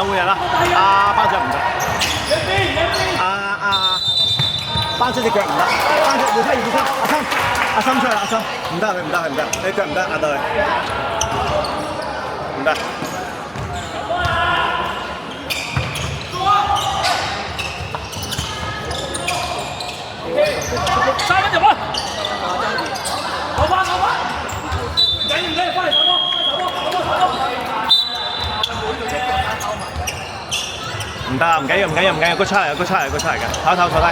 換人啦！班長唔得，班長隻腳唔得，班長換身，阿森出嚟，阿森唔得，佢唔得，你腳唔得，壓到佢唔得。3分入啊！攞翻，唔緊，翻嚟手波，唔得，唔緊要，個出嚟嘅，唞坐低。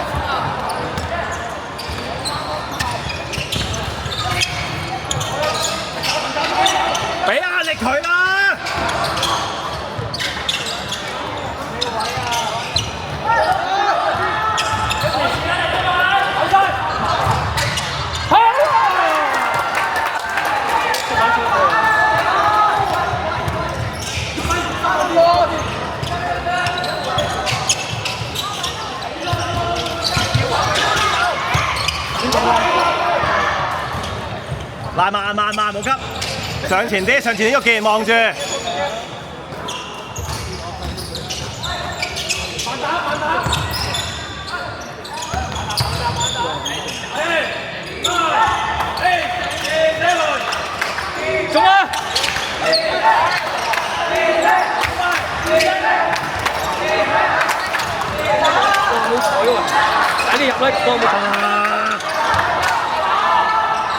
俾壓力佢啦！慢，冇急，上前啲，喐健望住。中啊！冇彩喎，快啲入啦，幫冇錯。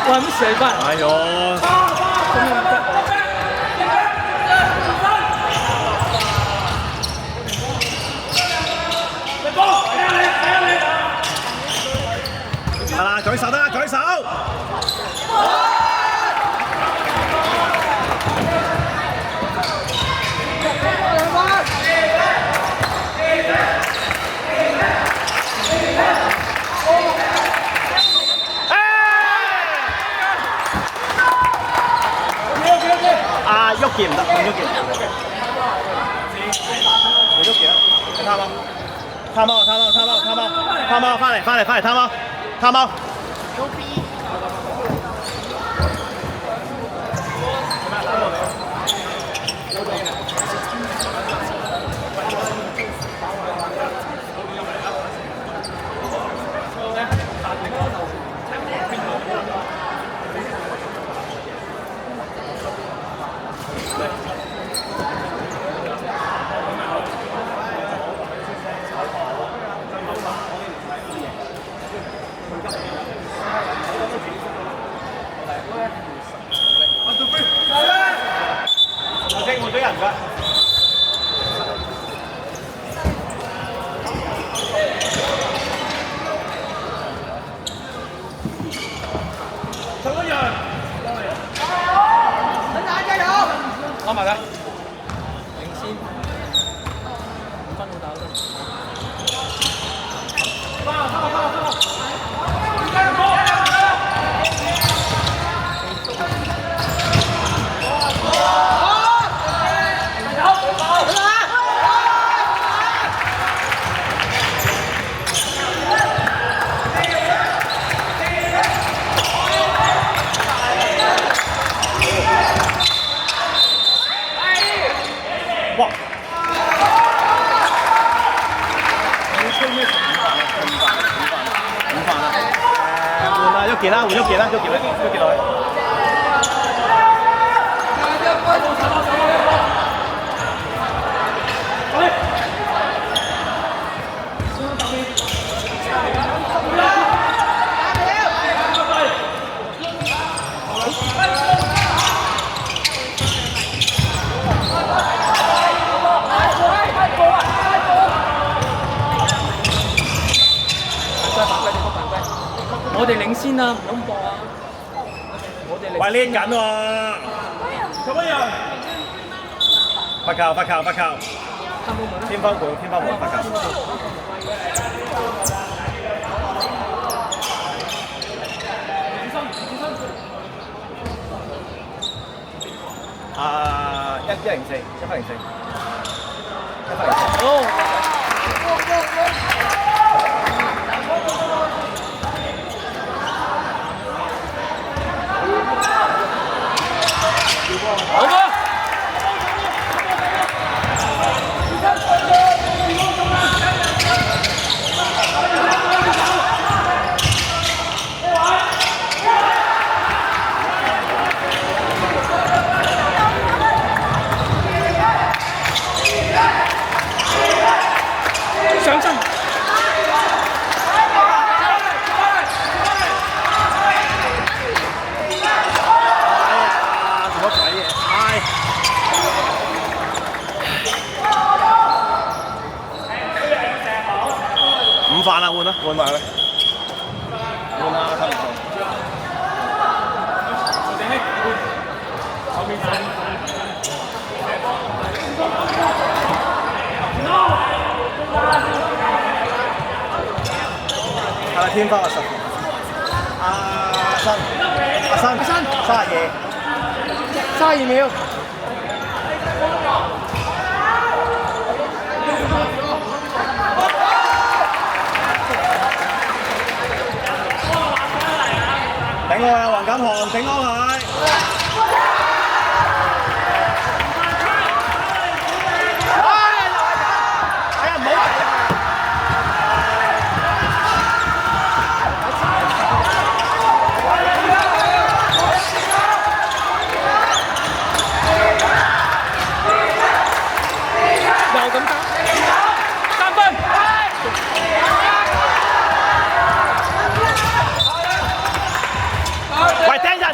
哇！咁射翻，哎呦！咁樣唔得。係啦，舉手得啦，舉手。喐健唔得，喐健，你喐健啦，你貪貓，翻嚟，貪貓。換咗人㗎。陳君陽，加油！攞埋佢，領先5分好打得。哇！你吹咩午飯啊？換啊，喐健啦，喐健落去。我哋領先啊，唔好播啊！喂，練緊喎！做乜嘢？發球！天方門，發球！104。好啊！午飯啦，換啦，換埋佢，換啦，差唔多。後面係咪天花啊？阿新32秒。頂我啊，黃錦航，頂安佢。哎呀，唔好嚟啊！又咁打，3分。喂，掟人！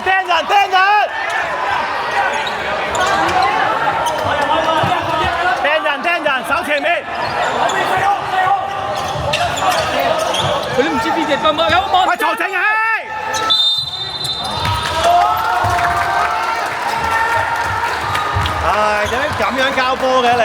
手前面。佢都唔知邊隻分啊！有冇？喂，坐正氣！唉，點解咁樣交波嘅你？